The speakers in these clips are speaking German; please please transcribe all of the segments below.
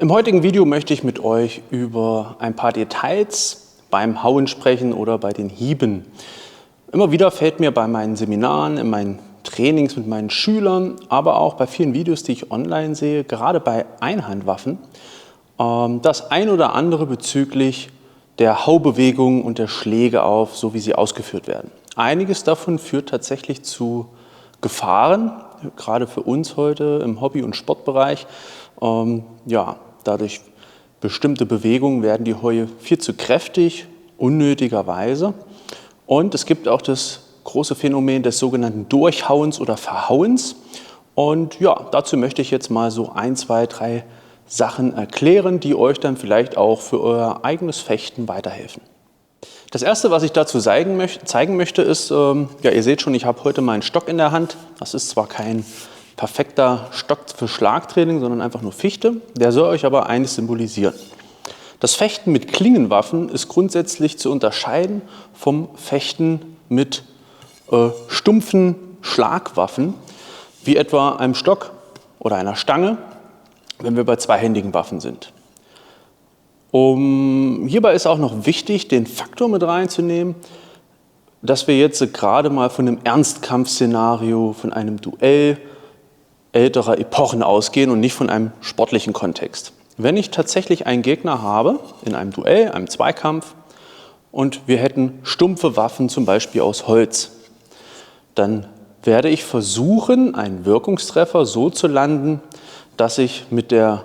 Im heutigen Video möchte ich mit euch über ein paar Details beim Hauen sprechen oder bei den Hieben. Immer wieder fällt mir bei meinen Seminaren, in meinen Trainings mit meinen Schülern, aber auch bei vielen Videos, die ich online sehe, gerade bei Einhandwaffen, das ein oder andere bezüglich der Haubewegung und der Schläge auf, so wie sie ausgeführt werden. Einiges davon führt tatsächlich zu Gefahren, gerade für uns heute im Hobby- und Sportbereich. Dadurch bestimmte Bewegungen werden die Haue viel zu kräftig, unnötigerweise. Und es gibt auch das große Phänomen des sogenannten Durchhauens oder Verhauens. Und ja, dazu möchte ich jetzt mal so 1, 2, 3 Sachen erklären, die euch dann vielleicht auch für euer eigenes Fechten weiterhelfen. Das erste, was ich dazu zeigen möchte, ist, ihr seht schon, ich habe heute meinen Stock in der Hand. Das ist zwar kein perfekter Stock für Schlagtraining, sondern einfach nur Fichte. Der soll euch aber eines symbolisieren. Das Fechten mit Klingenwaffen ist grundsätzlich zu unterscheiden vom Fechten mit stumpfen Schlagwaffen, wie etwa einem Stock oder einer Stange, wenn wir bei zweihändigen Waffen sind. Hierbei ist auch noch wichtig, den Faktor mit reinzunehmen, dass wir jetzt gerade mal von einem Ernstkampfszenario, von einem Duell älterer Epochen ausgehen und nicht von einem sportlichen Kontext. Wenn ich tatsächlich einen Gegner habe, in einem Duell, einem Zweikampf, und wir hätten stumpfe Waffen, zum Beispiel aus Holz, dann werde ich versuchen, einen Wirkungstreffer so zu landen, dass ich mit der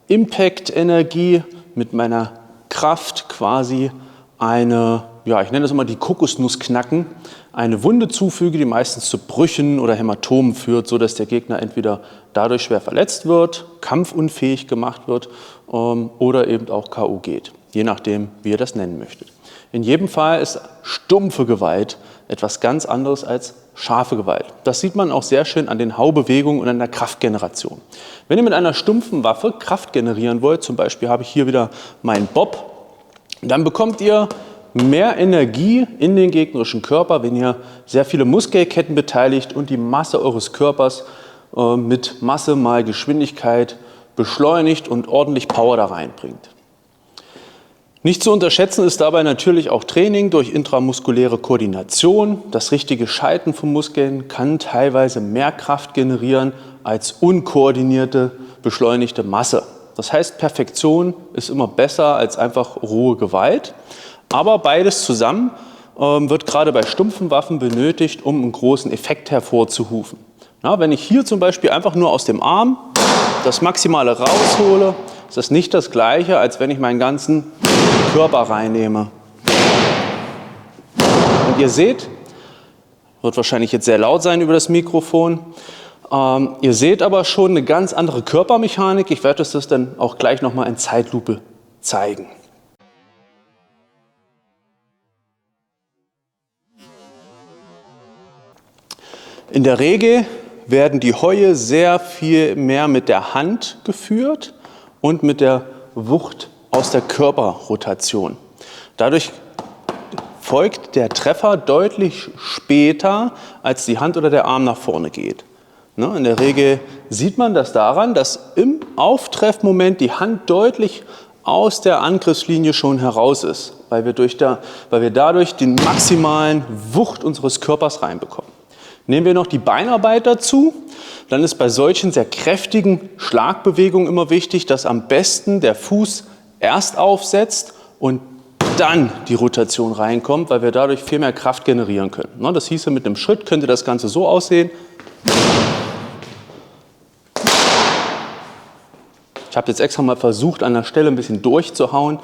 Impact-Energie, mit meiner Kraft quasi eine, ich nenne das immer die Kokosnuss knacken, eine Wunde zufüge, die meistens zu Brüchen oder Hämatomen führt, sodass der Gegner entweder dadurch schwer verletzt wird, kampfunfähig gemacht wird oder eben auch K.O. geht, je nachdem, wie ihr das nennen möchtet. In jedem Fall ist stumpfe Gewalt etwas ganz anderes als scharfe Gewalt. Das sieht man auch sehr schön an den Haubewegungen und an der Kraftgeneration. Wenn ihr mit einer stumpfen Waffe Kraft generieren wollt, zum Beispiel habe ich hier wieder meinen Bob, dann bekommt ihr mehr Energie in den gegnerischen Körper, wenn ihr sehr viele Muskelketten beteiligt und die Masse eures Körpers mit Masse mal Geschwindigkeit beschleunigt und ordentlich Power da reinbringt. Nicht zu unterschätzen ist dabei natürlich auch Training durch intramuskuläre Koordination. Das richtige Schalten von Muskeln kann teilweise mehr Kraft generieren als unkoordinierte, beschleunigte Masse. Das heißt, Perfektion ist immer besser als einfach rohe Gewalt. Aber beides zusammen wird gerade bei stumpfen Waffen benötigt, um einen großen Effekt hervorzurufen. Wenn ich hier zum Beispiel einfach nur aus dem Arm das Maximale raushole, ist das nicht das Gleiche, als wenn ich meinen ganzen Körper reinnehme. Und ihr seht, wird wahrscheinlich jetzt sehr laut sein über das Mikrofon, ihr seht aber schon eine ganz andere Körpermechanik. Ich werde das dann auch gleich nochmal in Zeitlupe zeigen. In der Regel werden die Häue sehr viel mehr mit der Hand geführt und mit der Wucht aus der Körperrotation. Dadurch folgt der Treffer deutlich später, als die Hand oder der Arm nach vorne geht. In der Regel sieht man das daran, dass im Auftreffmoment die Hand deutlich aus der Angriffslinie schon heraus ist, weil wir dadurch die maximalen Wucht unseres Körpers reinbekommen. Nehmen wir noch die Beinarbeit dazu, dann ist bei solchen sehr kräftigen Schlagbewegungen immer wichtig, dass am besten der Fuß erst aufsetzt und dann die Rotation reinkommt, weil wir dadurch viel mehr Kraft generieren können. Das hieße, mit einem Schritt könnte das Ganze so aussehen. Ich habe jetzt extra mal versucht, an der Stelle ein bisschen durchzuhauen,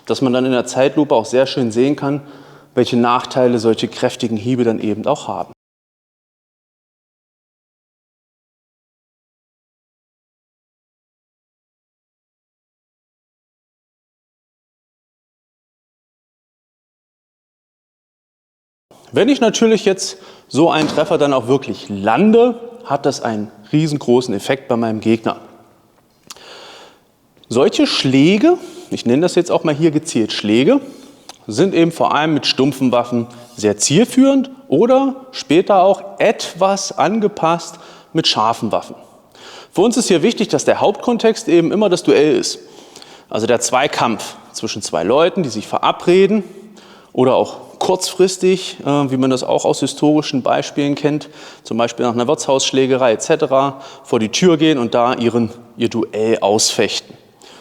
dass man dann in der Zeitlupe auch sehr schön sehen kann, welche Nachteile solche kräftigen Hiebe dann eben auch haben. Wenn ich natürlich jetzt so einen Treffer dann auch wirklich lande, hat das einen riesengroßen Effekt bei meinem Gegner. Solche Schläge, ich nenne das jetzt auch mal hier gezielt Schläge, sind eben vor allem mit stumpfen Waffen sehr zielführend oder später auch etwas angepasst mit scharfen Waffen. Für uns ist hier wichtig, dass der Hauptkontext eben immer das Duell ist. Also der Zweikampf zwischen zwei Leuten, die sich verabreden oder auch kurzfristig, wie man das auch aus historischen Beispielen kennt, zum Beispiel nach einer Wirtshausschlägerei etc., vor die Tür gehen und da ihr Duell ausfechten.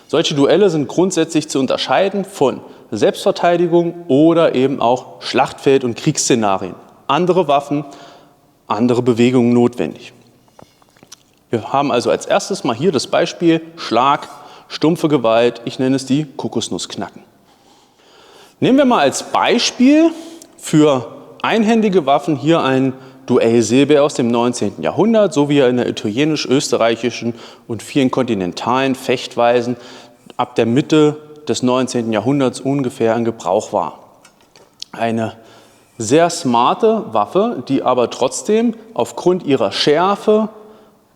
Solche Duelle sind grundsätzlich zu unterscheiden von Selbstverteidigung oder eben auch Schlachtfeld- und Kriegsszenarien. Andere Waffen, andere Bewegungen notwendig. Wir haben also als erstes mal hier das Beispiel Schlag, stumpfe Gewalt, ich nenne es die Kokosnussknacken. Nehmen wir mal als Beispiel für einhändige Waffen hier ein Duell-Säbel aus dem 19. Jahrhundert, so wie er in der italienisch-österreichischen und vielen kontinentalen Fechtweisen ab der Mitte des 19. Jahrhunderts ungefähr in Gebrauch war. Eine sehr smarte Waffe, die aber trotzdem aufgrund ihrer Schärfe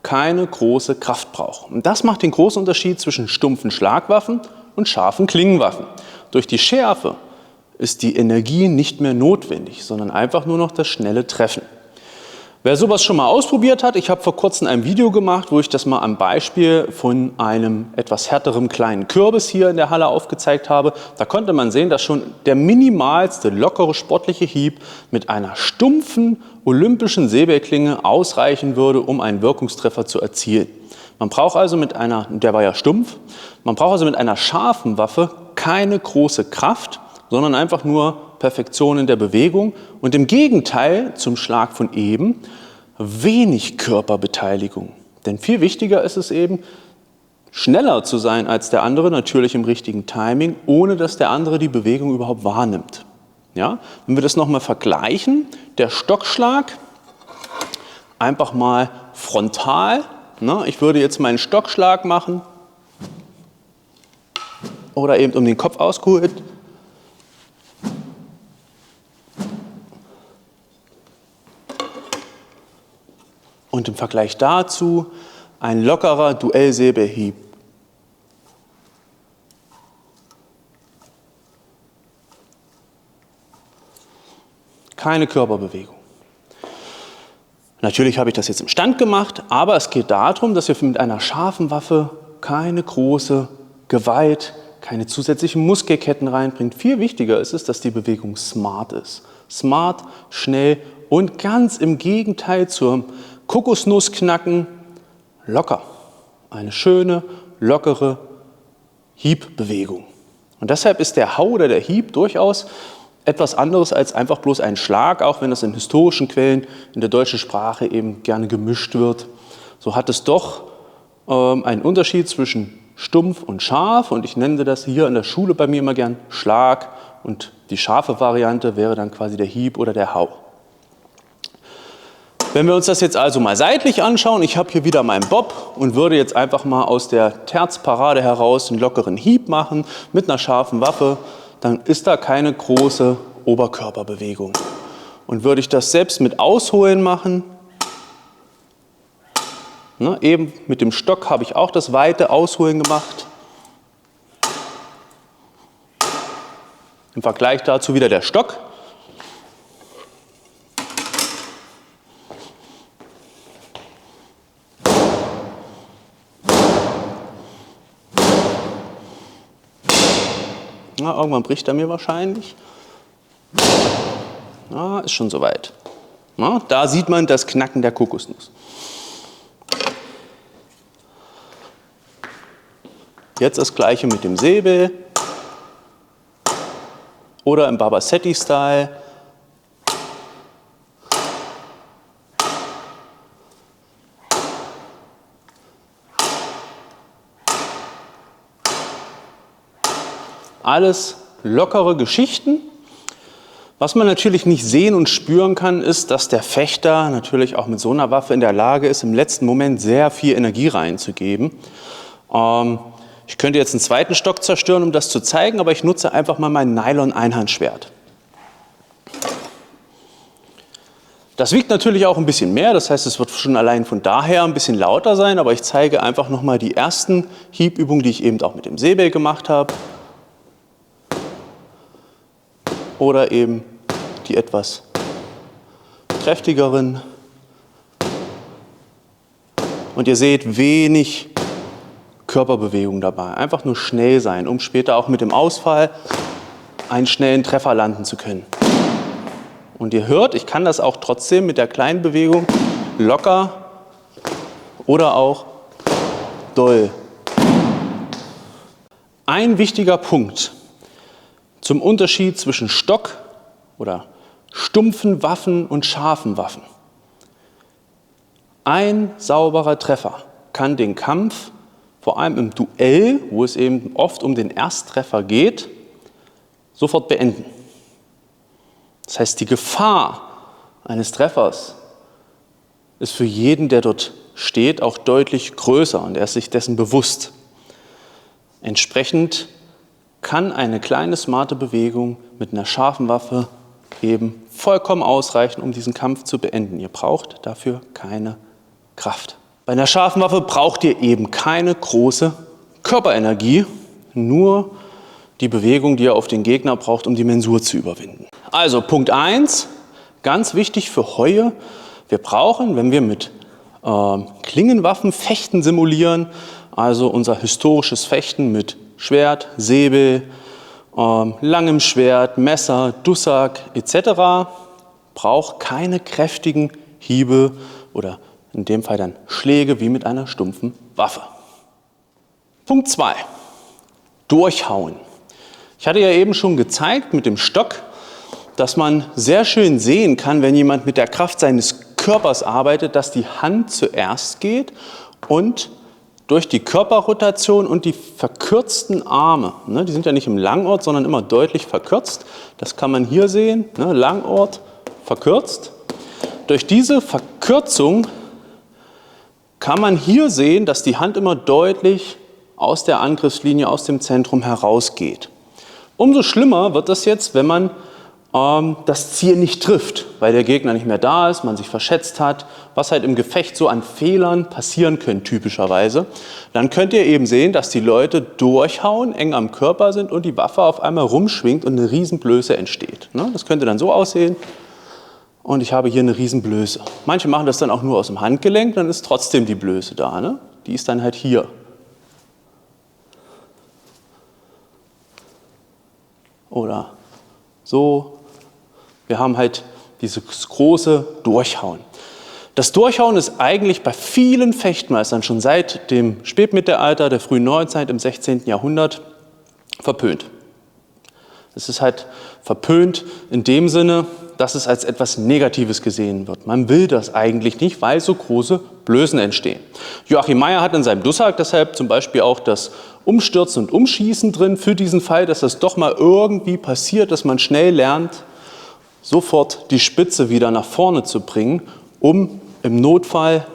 keine große Kraft braucht. Und das macht den großen Unterschied zwischen stumpfen Schlagwaffen und scharfen Klingenwaffen. Durch die Schärfe ist die Energie nicht mehr notwendig, sondern einfach nur noch das schnelle Treffen. Wer sowas schon mal ausprobiert hat, ich habe vor kurzem ein Video gemacht, wo ich das mal am Beispiel von einem etwas härteren kleinen Kürbis hier in der Halle aufgezeigt habe. Da konnte man sehen, dass schon der minimalste, lockere, sportliche Hieb mit einer stumpfen olympischen Säbelklinge ausreichen würde, um einen Wirkungstreffer zu erzielen. Man braucht also der war ja stumpf, man braucht also mit einer scharfen Waffe keine große Kraft, sondern einfach nur Perfektion in der Bewegung und im Gegenteil zum Schlag von eben wenig Körperbeteiligung. Denn viel wichtiger ist es eben, schneller zu sein als der andere, natürlich im richtigen Timing, ohne dass der andere die Bewegung überhaupt wahrnimmt. Ja? Wenn wir das nochmal vergleichen, der Stockschlag, einfach mal frontal. Ich würde jetzt meinen Stockschlag machen oder eben um den Kopf ausgeholt. Und im Vergleich dazu ein lockerer Duellsäbelhieb. Keine Körperbewegung. Natürlich habe ich das jetzt im Stand gemacht, aber es geht darum, dass wir mit einer scharfen Waffe keine große Gewalt, keine zusätzlichen Muskelketten reinbringt. Viel wichtiger ist es, dass die Bewegung smart ist. Smart, schnell und ganz im Gegenteil zum Kokosnussknacken locker. Eine schöne, lockere Hiebbewegung. Und deshalb ist der Hau oder der Hieb durchaus etwas anderes als einfach bloß ein Schlag, auch wenn das in historischen Quellen in der deutschen Sprache eben gerne gemischt wird. So hat es doch einen Unterschied zwischen stumpf und scharf und ich nenne das hier in der Schule bei mir immer gern Schlag und die scharfe Variante wäre dann quasi der Hieb oder der Hau. Wenn wir uns das jetzt also mal seitlich anschauen, ich habe hier wieder meinen Bob und würde jetzt einfach mal aus der Terzparade heraus einen lockeren Hieb machen mit einer scharfen Waffe, dann ist da keine große Oberkörperbewegung. Und würde ich das selbst mit Ausholen machen, eben mit dem Stock habe ich auch das weite Ausholen gemacht. Im Vergleich dazu wieder der Stock. Na, irgendwann bricht er mir wahrscheinlich. Na, ist schon soweit. Na, da sieht man das Knacken der Kokosnuss. Jetzt das Gleiche mit dem Säbel oder im Barbasetti-Style. Alles lockere Geschichten. Was man natürlich nicht sehen und spüren kann, ist, dass der Fechter natürlich auch mit so einer Waffe in der Lage ist, im letzten Moment sehr viel Energie reinzugeben. Ich könnte jetzt einen zweiten Stock zerstören, um das zu zeigen, aber ich nutze einfach mal mein Nylon-Einhandschwert. Das wiegt natürlich auch ein bisschen mehr, das heißt, es wird schon allein von daher ein bisschen lauter sein, aber ich zeige einfach nochmal die ersten Hiebübungen, die ich eben auch mit dem Säbel gemacht habe. Oder eben die etwas kräftigeren. Und ihr seht wenig Körperbewegung dabei. Einfach nur schnell sein, um später auch mit dem Ausfall einen schnellen Treffer landen zu können. Und ihr hört, ich kann das auch trotzdem mit der kleinen Bewegung locker oder auch doll. Ein wichtiger Punkt zum Unterschied zwischen Stock oder stumpfen Waffen und scharfen Waffen. Ein sauberer Treffer kann den Kampf, vor allem im Duell, wo es eben oft um den Ersttreffer geht, sofort beenden. Das heißt, die Gefahr eines Treffers ist für jeden, der dort steht, auch deutlich größer und er ist sich dessen bewusst. Entsprechend kann eine kleine smarte Bewegung mit einer scharfen Waffe eben vollkommen ausreichen, um diesen Kampf zu beenden. Ihr braucht dafür keine Kraft. Bei einer scharfen Waffe braucht ihr eben keine große Körperenergie, nur die Bewegung, die ihr auf den Gegner braucht, um die Mensur zu überwinden. Also Punkt 1, ganz wichtig für Heue, wir brauchen, wenn wir mit Klingenwaffen Fechten simulieren, also unser historisches Fechten mit Schwert, Säbel, langem Schwert, Messer, Dussak etc., braucht keine kräftigen Hiebe oder in dem Fall dann Schläge wie mit einer stumpfen Waffe. Punkt 2, durchhauen. Ich hatte ja eben schon gezeigt mit dem Stock, dass man sehr schön sehen kann, wenn jemand mit der Kraft seines Körpers arbeitet, dass die Hand zuerst geht und durch die Körperrotation und die verkürzten Arme, die sind ja nicht im Langort, sondern immer deutlich verkürzt, das kann man hier sehen, Langort, verkürzt. Durch diese Verkürzung kann man hier sehen, dass die Hand immer deutlich aus der Angriffslinie, aus dem Zentrum herausgeht. Umso schlimmer wird das jetzt, wenn man das Ziel nicht trifft, weil der Gegner nicht mehr da ist, man sich verschätzt hat, was halt im Gefecht so an Fehlern passieren können typischerweise. Dann könnt ihr eben sehen, dass die Leute durchhauen, eng am Körper sind und die Waffe auf einmal rumschwingt und eine Riesenblöße entsteht. Das könnte dann so aussehen und ich habe hier eine Riesenblöße. Manche machen das dann auch nur aus dem Handgelenk, dann ist trotzdem die Blöße da. Die ist dann halt hier. Oder so. Wir haben halt dieses große Durchhauen. Das Durchhauen ist eigentlich bei vielen Fechtmeistern schon seit dem Spätmittelalter, der frühen Neuzeit, im 16. Jahrhundert verpönt. Es ist halt verpönt in dem Sinne, dass es als etwas Negatives gesehen wird. Man will das eigentlich nicht, weil so große Blößen entstehen. Joachim Meyer hat in seinem Dussak deshalb zum Beispiel auch das Umstürzen und Umschießen drin, für diesen Fall, dass das doch mal irgendwie passiert, dass man schnell lernt, sofort die Spitze wieder nach vorne zu bringen, um im Notfall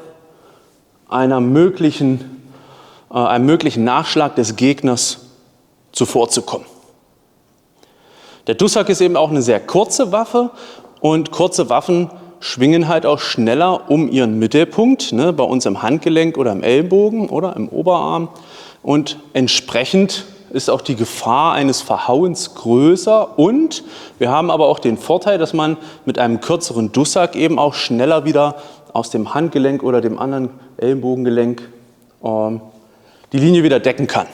einem möglichen Nachschlag des Gegners zuvorzukommen. Der Dussak ist eben auch eine sehr kurze Waffe und kurze Waffen schwingen halt auch schneller um ihren Mittelpunkt, bei uns im Handgelenk oder im Ellbogen oder im Oberarm, und entsprechend ist auch die Gefahr eines Verhauens größer und wir haben aber auch den Vorteil, dass man mit einem kürzeren Dussak eben auch schneller wieder aus dem Handgelenk oder dem anderen Ellenbogengelenk die Linie wieder decken kann.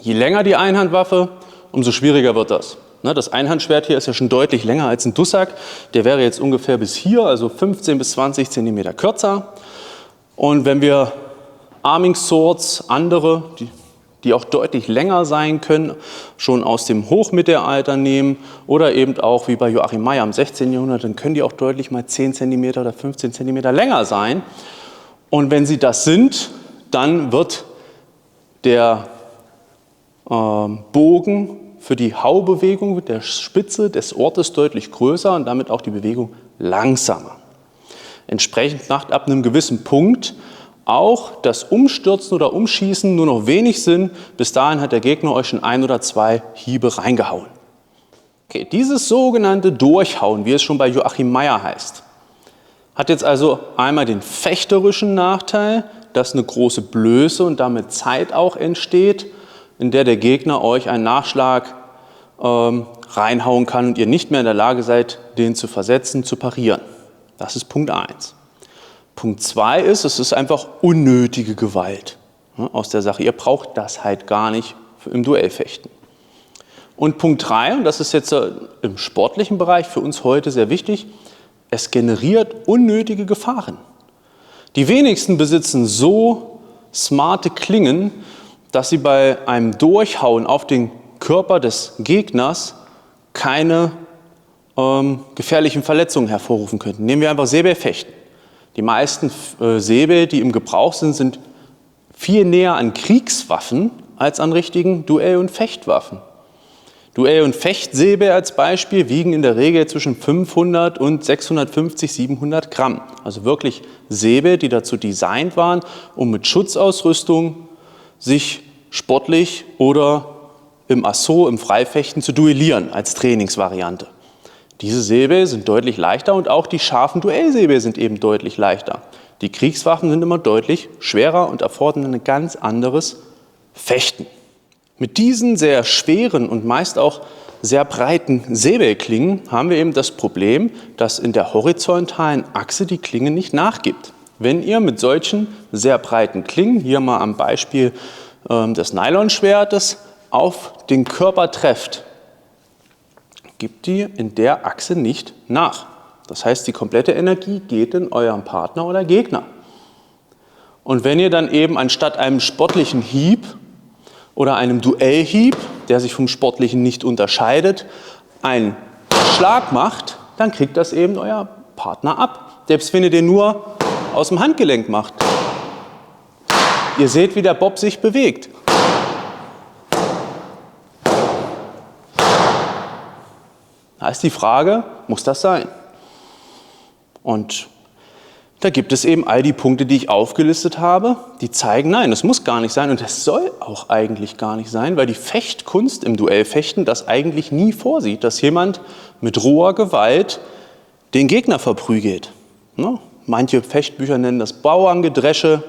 Je länger die Einhandwaffe, umso schwieriger wird das. Das Einhandschwert hier ist ja schon deutlich länger als ein Dussak. Der wäre jetzt ungefähr bis hier, also 15 bis 20 cm kürzer. Und wenn wir Arming Swords, andere, die auch deutlich länger sein können, schon aus dem Hochmittelalter nehmen oder eben auch wie bei Joachim Meyer im 16. Jahrhundert, dann können die auch deutlich mal 10 cm oder 15 cm länger sein. Und wenn sie das sind, dann wird der Bogen für die Haubewegung mit der Spitze des Ortes deutlich größer und damit auch die Bewegung langsamer. Entsprechend macht ab einem gewissen Punkt auch das Umstürzen oder Umschießen nur noch wenig Sinn. Bis dahin hat der Gegner euch schon 1 oder 2 Hiebe reingehauen. Okay, dieses sogenannte Durchhauen, wie es schon bei Joachim Meyer heißt, hat jetzt also einmal den fechterischen Nachteil, dass eine große Blöße und damit Zeit auch entsteht, in der Gegner euch einen Nachschlag reinhauen kann und ihr nicht mehr in der Lage seid, den zu versetzen, zu parieren. Das ist Punkt 1. Punkt 2 ist, es ist einfach unnötige Gewalt aus der Sache. Ihr braucht das halt gar nicht im Duellfechten. Und Punkt 3, und das ist jetzt im sportlichen Bereich für uns heute sehr wichtig, es generiert unnötige Gefahren. Die wenigsten besitzen so smarte Klingen, dass sie bei einem Durchhauen auf den Körper des Gegners keine gefährlichen Verletzungen hervorrufen könnten. Nehmen wir einfach Säbelfechten. Die meisten Säbel, die im Gebrauch sind, sind viel näher an Kriegswaffen als an richtigen Duell- und Fechtwaffen. Duell- und Fechtsäbel als Beispiel wiegen in der Regel zwischen 500 und 650, 700 Gramm. Also wirklich Säbel, die dazu designt waren, um mit Schutzausrüstung sich sportlich oder im Assaut, im Freifechten zu duellieren als Trainingsvariante. Diese Säbel sind deutlich leichter und auch die scharfen Duellsäbel sind eben deutlich leichter. Die Kriegswaffen sind immer deutlich schwerer und erfordern ein ganz anderes Fechten. Mit diesen sehr schweren und meist auch sehr breiten Säbelklingen haben wir eben das Problem, dass in der horizontalen Achse die Klinge nicht nachgibt. Wenn ihr mit solchen sehr breiten Klingen, hier mal am Beispiel des Nylonschwertes, auf den Körper trefft, gibt die in der Achse nicht nach. Das heißt, die komplette Energie geht in euren Partner oder Gegner. Und wenn ihr dann eben anstatt einem sportlichen Hieb oder einem Duellhieb, der sich vom sportlichen nicht unterscheidet, einen Schlag macht, dann kriegt das eben euer Partner ab. Selbst wenn ihr den nur aus dem Handgelenk macht. Ihr seht, wie der Bob sich bewegt. Da ist die Frage, muss das sein? Und da gibt es eben all die Punkte, die ich aufgelistet habe, die zeigen, nein, das muss gar nicht sein und das soll auch eigentlich gar nicht sein, weil die Fechtkunst im Duellfechten das eigentlich nie vorsieht, dass jemand mit roher Gewalt den Gegner verprügelt. Ne? Manche Fechtbücher nennen das Bauerngedresche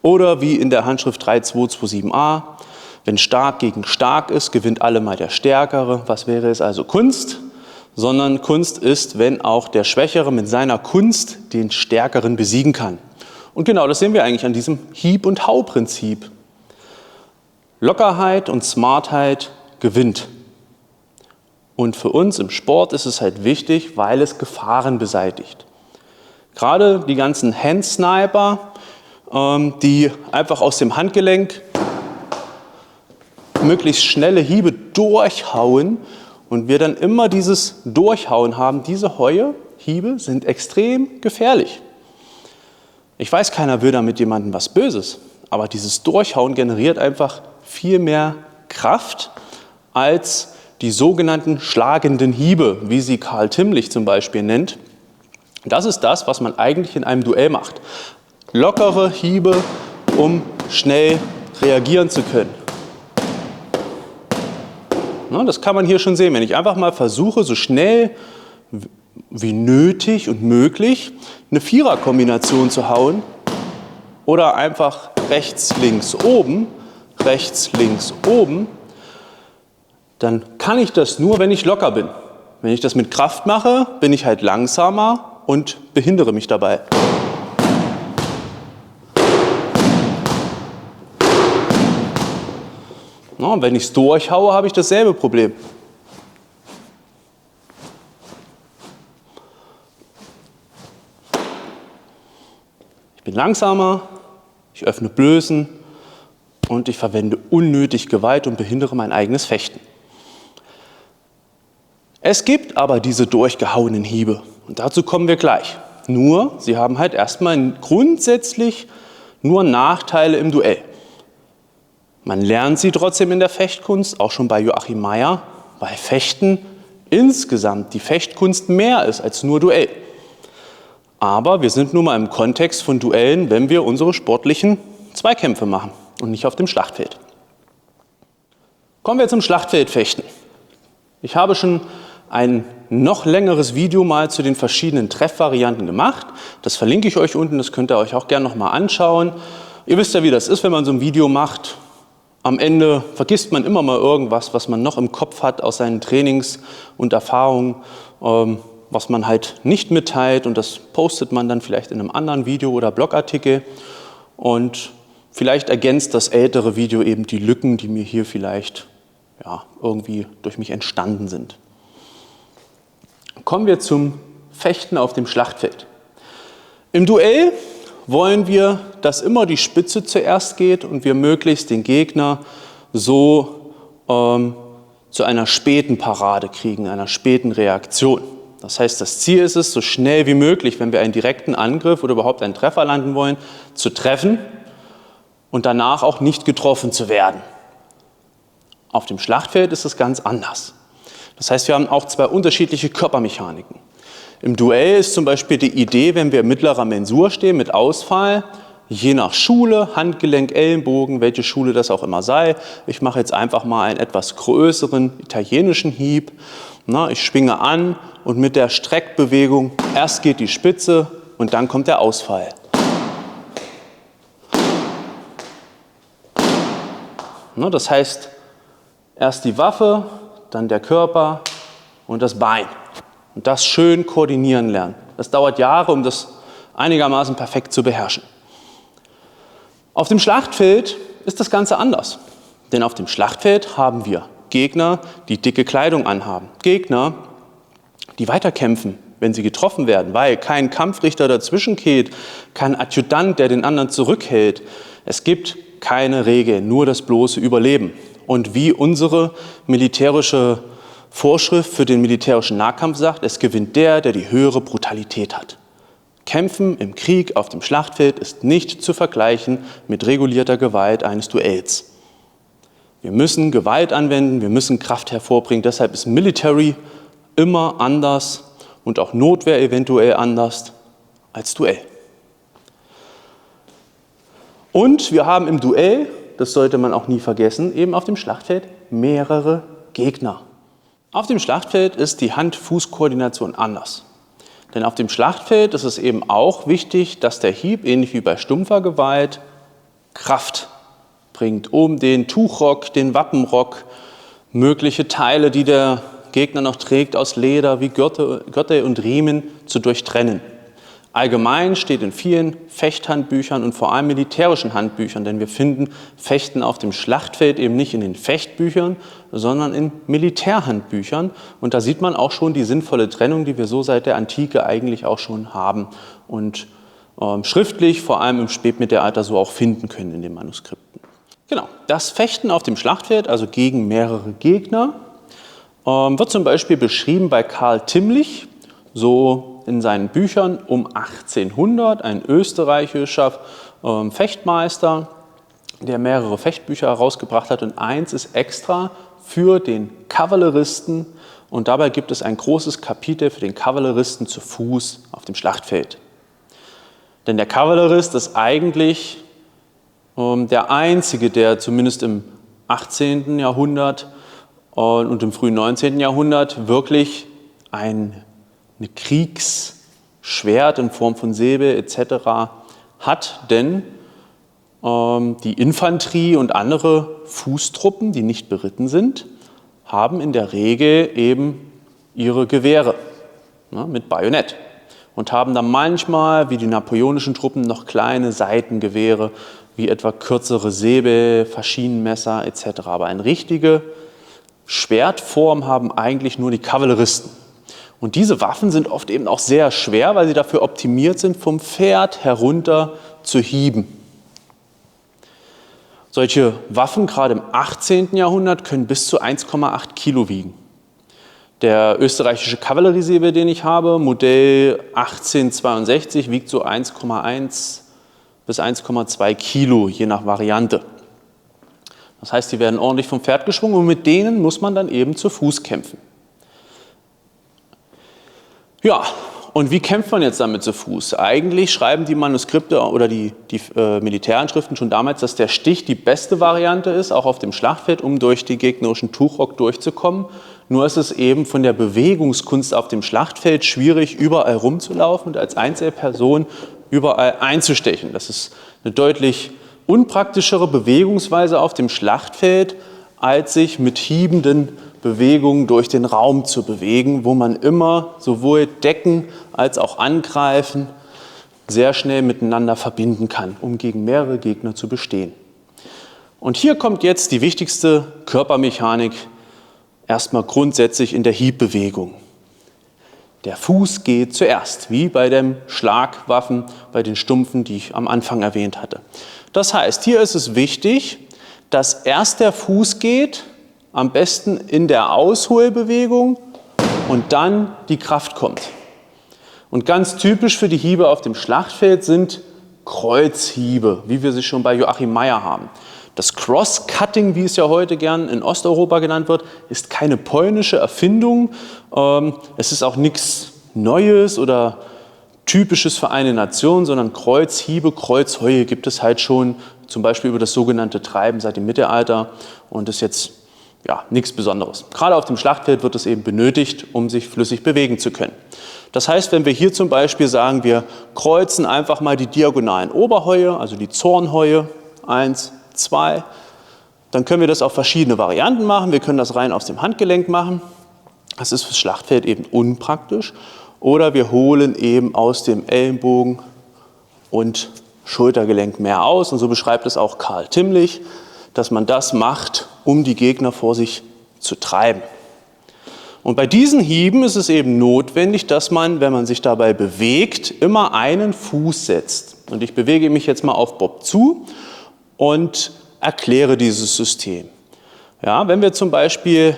oder wie in der Handschrift 3227a, wenn stark gegen stark ist, gewinnt allemal der Stärkere. Was wäre es also Kunst? Sondern Kunst ist, wenn auch der Schwächere mit seiner Kunst den Stärkeren besiegen kann. Und genau das sehen wir eigentlich an diesem Hieb- und Hau-Prinzip. Lockerheit und Smartheit gewinnt. Und für uns im Sport ist es halt wichtig, weil es Gefahren beseitigt. Gerade die ganzen Handsniper, die einfach aus dem Handgelenk möglichst schnelle Hiebe durchhauen, und wir dann immer dieses Durchhauen haben, diese Hiebe sind extrem gefährlich. Ich weiß, keiner will damit jemandem was Böses, aber dieses Durchhauen generiert einfach viel mehr Kraft als die sogenannten schlagenden Hiebe, wie sie Karl Timmlich zum Beispiel nennt. Das ist das, was man eigentlich in einem Duell macht. Lockere Hiebe, um schnell reagieren zu können. Das kann man hier schon sehen. Wenn ich einfach mal versuche, so schnell wie nötig und möglich eine Viererkombination zu hauen oder einfach rechts, links, oben, dann kann ich das nur, wenn ich locker bin. Wenn ich das mit Kraft mache, bin ich halt langsamer und behindere mich dabei. Und wenn ich es durchhaue, habe ich dasselbe Problem. Ich bin langsamer, ich öffne Blößen und ich verwende unnötig Gewalt und behindere mein eigenes Fechten. Es gibt aber diese durchgehauenen Hiebe und dazu kommen wir gleich. Nur, sie haben halt erstmal grundsätzlich nur Nachteile im Duell. Man lernt sie trotzdem in der Fechtkunst, auch schon bei Joachim Meyer, weil Fechten insgesamt die Fechtkunst mehr ist als nur Duell. Aber wir sind nun mal im Kontext von Duellen, wenn wir unsere sportlichen Zweikämpfe machen und nicht auf dem Schlachtfeld. Kommen wir zum Schlachtfeldfechten. Ich habe schon ein noch längeres Video mal zu den verschiedenen Treffvarianten gemacht. Das verlinke ich euch unten, das könnt ihr euch auch gerne noch mal anschauen. Ihr wisst ja, wie das ist, wenn man so ein Video macht. Am Ende vergisst man immer mal irgendwas, was man noch im Kopf hat aus seinen Trainings und Erfahrungen. was man halt nicht mitteilt, und das postet man dann vielleicht in einem anderen Video oder Blogartikel, und vielleicht ergänzt das ältere Video eben die Lücken, die mir hier vielleicht irgendwie durch mich entstanden sind. Kommen wir zum Fechten auf dem Schlachtfeld. Im Duell wollen wir, dass immer die Spitze zuerst geht und wir möglichst den Gegner so zu einer späten Parade kriegen, einer späten Reaktion. Das heißt, das Ziel ist es, so schnell wie möglich, wenn wir einen direkten Angriff oder überhaupt einen Treffer landen wollen, zu treffen und danach auch nicht getroffen zu werden. Auf dem Schlachtfeld ist es ganz anders. Das heißt, wir haben auch zwei unterschiedliche Körpermechaniken. Im Duell ist zum Beispiel die Idee, wenn wir in mittlerer Mensur stehen mit Ausfall, je nach Schule, Handgelenk, Ellenbogen, welche Schule das auch immer sei. Ich mache jetzt einfach mal einen etwas größeren italienischen Hieb. Ich schwinge an und mit der Streckbewegung erst geht die Spitze und dann kommt der Ausfall. Das heißt, erst die Waffe, dann der Körper und das Bein. Und das schön koordinieren lernen. Das dauert Jahre, um das einigermaßen perfekt zu beherrschen. Auf dem Schlachtfeld ist das Ganze anders. Denn auf dem Schlachtfeld haben wir Gegner, die dicke Kleidung anhaben. Gegner, die weiterkämpfen, wenn sie getroffen werden, weil kein Kampfrichter dazwischen geht, kein Adjutant, der den anderen zurückhält. Es gibt keine Regeln, nur das bloße Überleben. Und wie unsere militärische Vorschrift für den militärischen Nahkampf sagt, es gewinnt der, der die höhere Brutalität hat. Kämpfen im Krieg auf dem Schlachtfeld ist nicht zu vergleichen mit regulierter Gewalt eines Duells. Wir müssen Gewalt anwenden, wir müssen Kraft hervorbringen, deshalb ist Military immer anders und auch Notwehr eventuell anders als Duell. Und wir haben im Duell, das sollte man auch nie vergessen, eben auf dem Schlachtfeld mehrere Gegner. Auf dem Schlachtfeld ist die Hand-Fuß-Koordination anders. Denn auf dem Schlachtfeld ist es eben auch wichtig, dass der Hieb, ähnlich wie bei stumpfer Gewalt, Kraft bringt, um den Tuchrock, den Wappenrock, mögliche Teile, die der Gegner noch trägt, aus Leder wie Gürtel und Riemen zu durchtrennen. Allgemein steht in vielen Fechthandbüchern und vor allem militärischen Handbüchern, denn wir finden Fechten auf dem Schlachtfeld eben nicht in den Fechtbüchern, sondern in Militärhandbüchern. Und da sieht man auch schon die sinnvolle Trennung, die wir so seit der Antike eigentlich auch schon haben und schriftlich, vor allem im Spätmittelalter, so auch finden können in den Manuskripten. Genau, das Fechten auf dem Schlachtfeld, also gegen mehrere Gegner, wird zum Beispiel beschrieben bei Karl Timmlich, so in seinen Büchern um 1800, ein österreichischer Fechtmeister, der mehrere Fechtbücher herausgebracht hat, und eins ist extra für den Kavalleristen, und dabei gibt es ein großes Kapitel für den Kavalleristen zu Fuß auf dem Schlachtfeld. Denn der Kavallerist ist eigentlich der Einzige, der zumindest im 18. Jahrhundert und im frühen 19. Jahrhundert wirklich eine Kriegsschwert in Form von Säbel etc. hat, denn die Infanterie und andere Fußtruppen, die nicht beritten sind, haben in der Regel eben ihre Gewehre mit Bajonett und haben dann manchmal, wie die napoleonischen Truppen, noch kleine Seitengewehre, wie etwa kürzere Säbel, Faschinenmesser etc. Aber eine richtige Schwertform haben eigentlich nur die Kavalleristen. Und diese Waffen sind oft eben auch sehr schwer, weil sie dafür optimiert sind, vom Pferd herunter zu hieben. Solche Waffen, gerade im 18. Jahrhundert, können bis zu 1,8 Kilo wiegen. Der österreichische Kavalleriesäbel, den ich habe, Modell 1862, wiegt so 1,1 bis 1,2 Kilo, je nach Variante. Das heißt, die werden ordentlich vom Pferd geschwungen und mit denen muss man dann eben zu Fuß kämpfen. Ja, und wie kämpft man jetzt damit zu Fuß? Eigentlich schreiben die Manuskripte oder die Militärhandschriften schon damals, dass der Stich die beste Variante ist, auch auf dem Schlachtfeld, um durch den gegnerischen Tuchrock durchzukommen. Nur ist es eben von der Bewegungskunst auf dem Schlachtfeld schwierig, überall rumzulaufen und als Einzelperson überall einzustechen. Das ist eine deutlich unpraktischere Bewegungsweise auf dem Schlachtfeld, als sich mit hiebenden Bewegung durch den Raum zu bewegen, wo man immer sowohl Decken als auch Angreifen sehr schnell miteinander verbinden kann, um gegen mehrere Gegner zu bestehen. Und hier kommt jetzt die wichtigste Körpermechanik erstmal grundsätzlich in der Hiebbewegung. Der Fuß geht zuerst, wie bei den Schlagwaffen, bei den Stumpfen, die ich am Anfang erwähnt hatte. Das heißt, hier ist es wichtig, dass erst der Fuß geht, am besten in der Ausholbewegung und dann die Kraft kommt. Und ganz typisch für die Hiebe auf dem Schlachtfeld sind Kreuzhiebe, wie wir sie schon bei Joachim Meyer haben. Das Cross-Cutting, wie es ja heute gern in Osteuropa genannt wird, ist keine polnische Erfindung. Es ist auch nichts Neues oder Typisches für eine Nation, sondern Kreuzhiebe, Kreuzheue gibt es halt schon, zum Beispiel über das sogenannte Treiben seit dem Mittelalter, und ist jetzt nichts Besonderes. Gerade auf dem Schlachtfeld wird es eben benötigt, um sich flüssig bewegen zu können. Das heißt, wenn wir hier zum Beispiel sagen, wir kreuzen einfach mal die diagonalen Oberheue, also die Zornheue, 1, 2, dann können wir das auf verschiedene Varianten machen. Wir können das rein aus dem Handgelenk machen. Das ist fürs Schlachtfeld eben unpraktisch. Oder wir holen eben aus dem Ellenbogen und Schultergelenk mehr aus. Und so beschreibt es auch Karl Timmlich, dass man das macht, um die Gegner vor sich zu treiben. Und bei diesen Hieben ist es eben notwendig, dass man, wenn man sich dabei bewegt, immer einen Fuß setzt. Und ich bewege mich jetzt mal auf Bob zu und erkläre dieses System. Ja, wenn wir zum Beispiel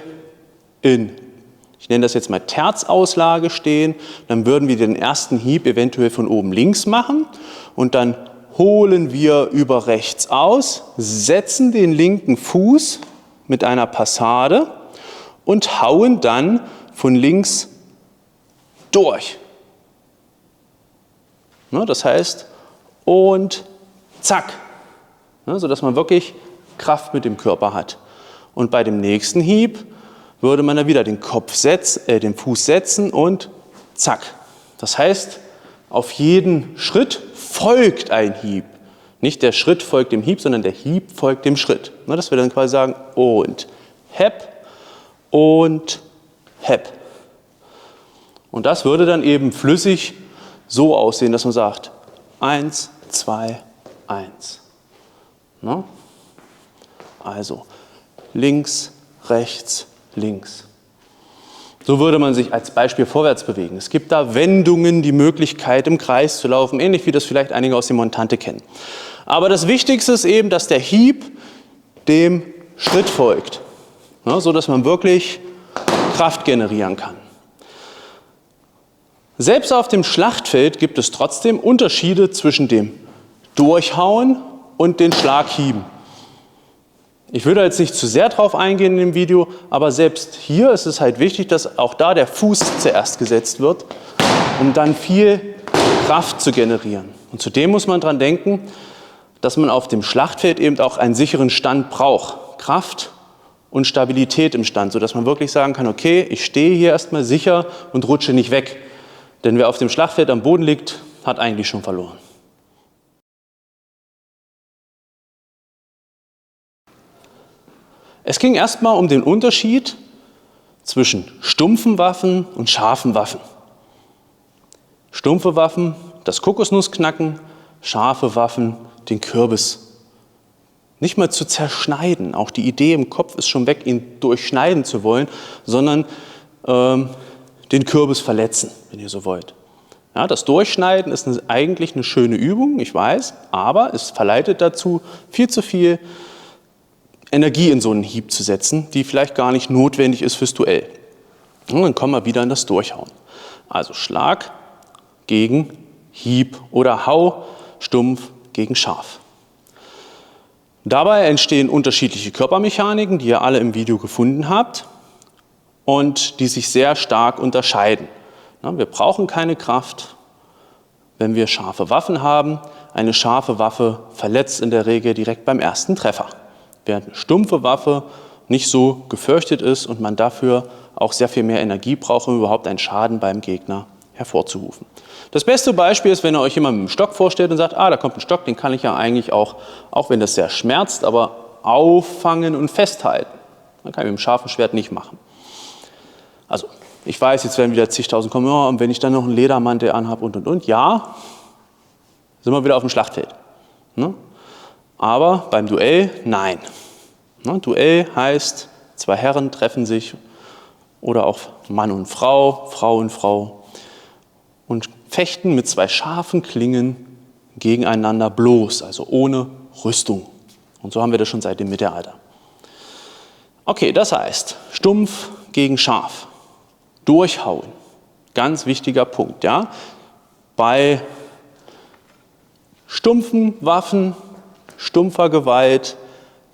ich nenne das jetzt mal Terzauslage stehen, dann würden wir den ersten Hieb eventuell von oben links machen und dann holen wir über rechts aus, setzen den linken Fuß mit einer Passade und hauen dann von links durch. Das heißt, und zack, sodass man wirklich Kraft mit dem Körper hat. Und bei dem nächsten Hieb würde man dann wieder den Fuß setzen und zack. Das heißt, auf jeden Schritt folgt ein Hieb. Nicht der Schritt folgt dem Hieb, sondern der Hieb folgt dem Schritt. Dass wir dann quasi sagen, und hepp und hepp. Und das würde dann eben flüssig so aussehen, dass man sagt, 1, 2, 1. Also links, rechts, links. So würde man sich als Beispiel vorwärts bewegen. Es gibt da Wendungen, die Möglichkeit, im Kreis zu laufen, ähnlich wie das vielleicht einige aus dem Montante kennen. Aber das Wichtigste ist eben, dass der Hieb dem Schritt folgt, so dass man wirklich Kraft generieren kann. Selbst auf dem Schlachtfeld gibt es trotzdem Unterschiede zwischen dem Durchhauen und den Schlaghieben. Ich würde jetzt nicht zu sehr drauf eingehen in dem Video, aber selbst hier ist es halt wichtig, dass auch da der Fuß zuerst gesetzt wird, um dann viel Kraft zu generieren. Und zudem muss man dran denken, dass man auf dem Schlachtfeld eben auch einen sicheren Stand braucht. Kraft und Stabilität im Stand, sodass man wirklich sagen kann, okay, ich stehe hier erstmal sicher und rutsche nicht weg. Denn wer auf dem Schlachtfeld am Boden liegt, hat eigentlich schon verloren. Es ging erstmal um den Unterschied zwischen stumpfen Waffen und scharfen Waffen. Stumpfe Waffen, das Kokosnussknacken, scharfe Waffen, den Kürbis. Nicht mal zu zerschneiden, auch die Idee im Kopf ist schon weg, ihn durchschneiden zu wollen, sondern den Kürbis verletzen, wenn ihr so wollt. Ja, das Durchschneiden ist eigentlich eine schöne Übung, ich weiß, aber es verleitet dazu, viel zu viel Energie in so einen Hieb zu setzen, die vielleicht gar nicht notwendig ist fürs Duell. Und dann kommen wir wieder in das Durchhauen. Also Schlag gegen Hieb oder Hau, stumpf gegen scharf. Dabei entstehen unterschiedliche Körpermechaniken, die ihr alle im Video gefunden habt und die sich sehr stark unterscheiden. Wir brauchen keine Kraft, wenn wir scharfe Waffen haben. Eine scharfe Waffe verletzt in der Regel direkt beim ersten Treffer, während eine stumpfe Waffe nicht so gefürchtet ist und man dafür auch sehr viel mehr Energie braucht, um überhaupt einen Schaden beim Gegner hervorzurufen. Das beste Beispiel ist, wenn ihr euch jemanden mit einem Stock vorstellt und sagt, da kommt ein Stock, den kann ich ja eigentlich auch wenn das sehr schmerzt, aber auffangen und festhalten. Das kann ich mit dem scharfen Schwert nicht machen. Also ich weiß, jetzt werden wieder zigtausend kommen, oh, und wenn ich dann noch einen Ledermantel anhabe und, ja, sind wir wieder auf dem Schlachtfeld. Ne? Aber beim Duell, nein. Ne? Duell heißt, zwei Herren treffen sich oder auch Mann und Frau, Frau und Frau und fechten mit zwei scharfen Klingen gegeneinander bloß, also ohne Rüstung. Und so haben wir das schon seit dem Mittelalter. Okay, das heißt, stumpf gegen scharf. Durchhauen. Ganz wichtiger Punkt. Ja? Bei stumpfen Waffen, stumpfer Gewalt,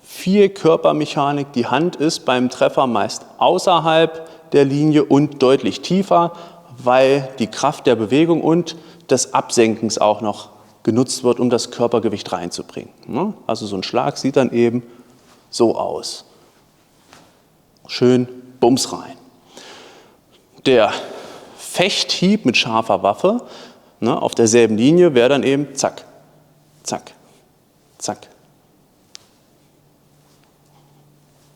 viel Körpermechanik. Die Hand ist beim Treffer meist außerhalb der Linie und deutlich tiefer, weil die Kraft der Bewegung und des Absenkens auch noch genutzt wird, um das Körpergewicht reinzubringen. Also so ein Schlag sieht dann eben so aus. Schön Bums rein. Der Fechthieb mit scharfer Waffe auf derselben Linie wäre dann eben zack, zack, zack.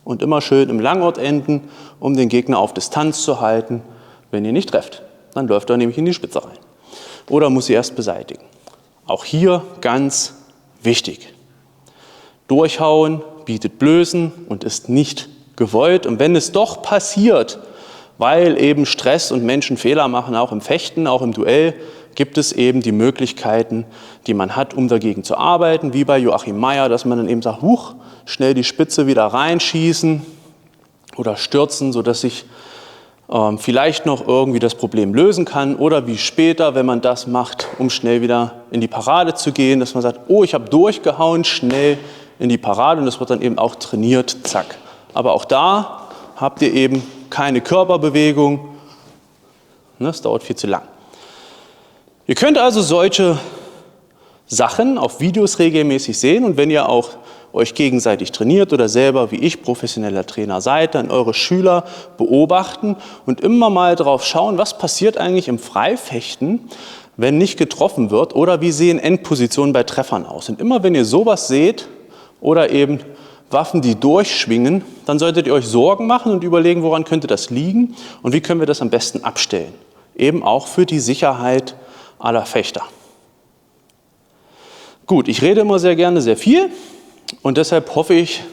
Und immer schön im Langort enden, um den Gegner auf Distanz zu halten. Wenn ihr nicht trefft, dann läuft er nämlich in die Spitze rein. Oder muss sie erst beseitigen. Auch hier ganz wichtig. Durchhauen bietet Blößen und ist nicht gewollt. Und wenn es doch passiert, weil eben Stress und Menschen Fehler machen, auch im Fechten, auch im Duell, gibt es eben die Möglichkeiten, die man hat, um dagegen zu arbeiten, wie bei Joachim Meyer, dass man dann eben sagt, huch, schnell die Spitze wieder reinschießen oder stürzen, sodass sich vielleicht noch irgendwie das Problem lösen kann, oder wie später, wenn man das macht, um schnell wieder in die Parade zu gehen, dass man sagt, oh, ich habe durchgehauen, schnell in die Parade, und das wird dann eben auch trainiert, zack. Aber auch da habt ihr eben keine Körperbewegung, das dauert viel zu lang. Ihr könnt also solche Sachen auf Videos regelmäßig sehen, und wenn ihr auch euch gegenseitig trainiert oder selber wie ich professioneller Trainer seid, dann eure Schüler beobachten und immer mal drauf schauen, was passiert eigentlich im Freifechten, wenn nicht getroffen wird, oder wie sehen Endpositionen bei Treffern aus. Und immer wenn ihr sowas seht oder eben Waffen, die durchschwingen, dann solltet ihr euch Sorgen machen und überlegen, woran könnte das liegen und wie können wir das am besten abstellen. Eben auch für die Sicherheit aller Fechter. Gut, ich rede immer sehr gerne sehr viel. Und deshalb hoffe ich,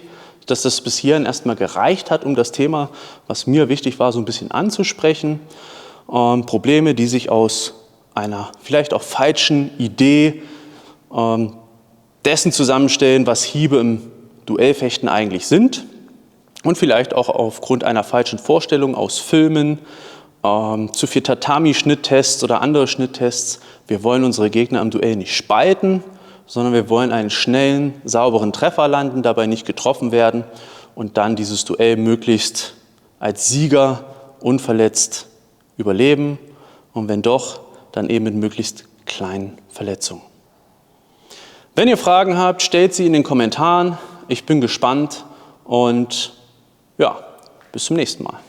dass das bis hierhin erstmal gereicht hat, um das Thema, was mir wichtig war, so ein bisschen anzusprechen. Probleme, die sich aus einer vielleicht auch falschen Idee dessen zusammenstellen, was Hiebe im Duellfechten eigentlich sind. Und vielleicht auch aufgrund einer falschen Vorstellung aus Filmen, zu viel Tatami-Schnitttests oder andere Schnitttests. Wir wollen unsere Gegner im Duell nicht spalten, sondern wir wollen einen schnellen, sauberen Treffer landen, dabei nicht getroffen werden und dann dieses Duell möglichst als Sieger unverletzt überleben, und wenn doch, dann eben mit möglichst kleinen Verletzungen. Wenn ihr Fragen habt, stellt sie in den Kommentaren. Ich bin gespannt und ja, bis zum nächsten Mal.